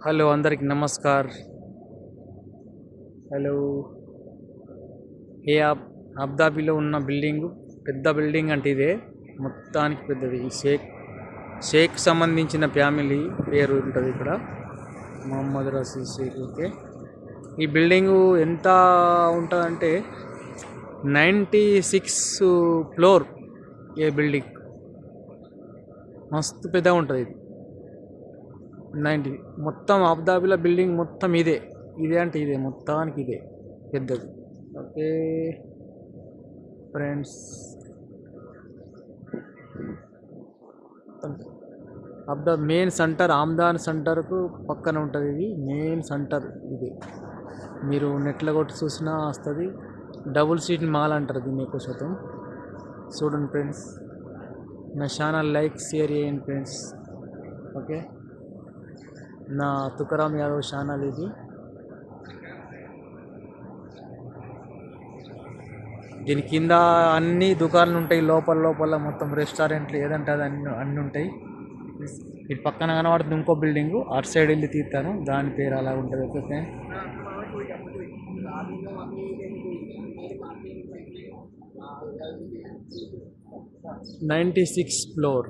Hello అందరికి namaskar. Hello. ఏ అబుదాబిలో ఉన్న building పెద్ద బిల్డింగ్ అంటే ఇదే, మొత్తానికి పెద్దది. ఈ షేక్ సంబంధించిన ఫ్యామిలీ పేరు ఉంటుంది ఇక్కడ, మొహమ్మద్ రసీద్ షేక్. ఓకే, ఈ బిల్డింగు ఎంత ఉంటుందంటే 96 ఫ్లోర్. ఏ బిల్డింగ్ మస్తు పెద్దగా ఉంటుంది. ఇది 90 మొత్తం అబుదాబిలో బిల్డింగ్ మొత్తం ఇదే అంటే ఇదే, మొత్తానికి ఇదే పెద్దది. Okay friends, Abu Dhabi main centre ఆమ్దాన్ సెంటర్కు పక్కన ఉంటుంది. ఇది మెయిన్ సెంటర్. ఇది మీరు నెట్లో కొట్టి చూసినా వస్తుంది. డబుల్ సీట్ మాల్ అంటారు దీన్ని ఎక్కువ శాతం. చూడండి ఫ్రెండ్స్, నా ఛానల్ లైక్ షేర్ చేయండి ఫ్రెండ్స్. ఓకే, నా తుకారాం యాదవ్ ఛానల్ ఇది. దీని కింద అన్ని దుకాణాలు ఉంటాయి, లోపల మొత్తం రెస్టారెంట్లు ఏదంటే అది అన్నీ ఉంటాయి. ఇటు పక్కన కనబడుతుంది ఇంకో బిల్డింగు, అటు సైడ్ వెళ్ళి తీస్తాను, దాని పేరు అలా ఉంటుంది. Okay, 96 floor.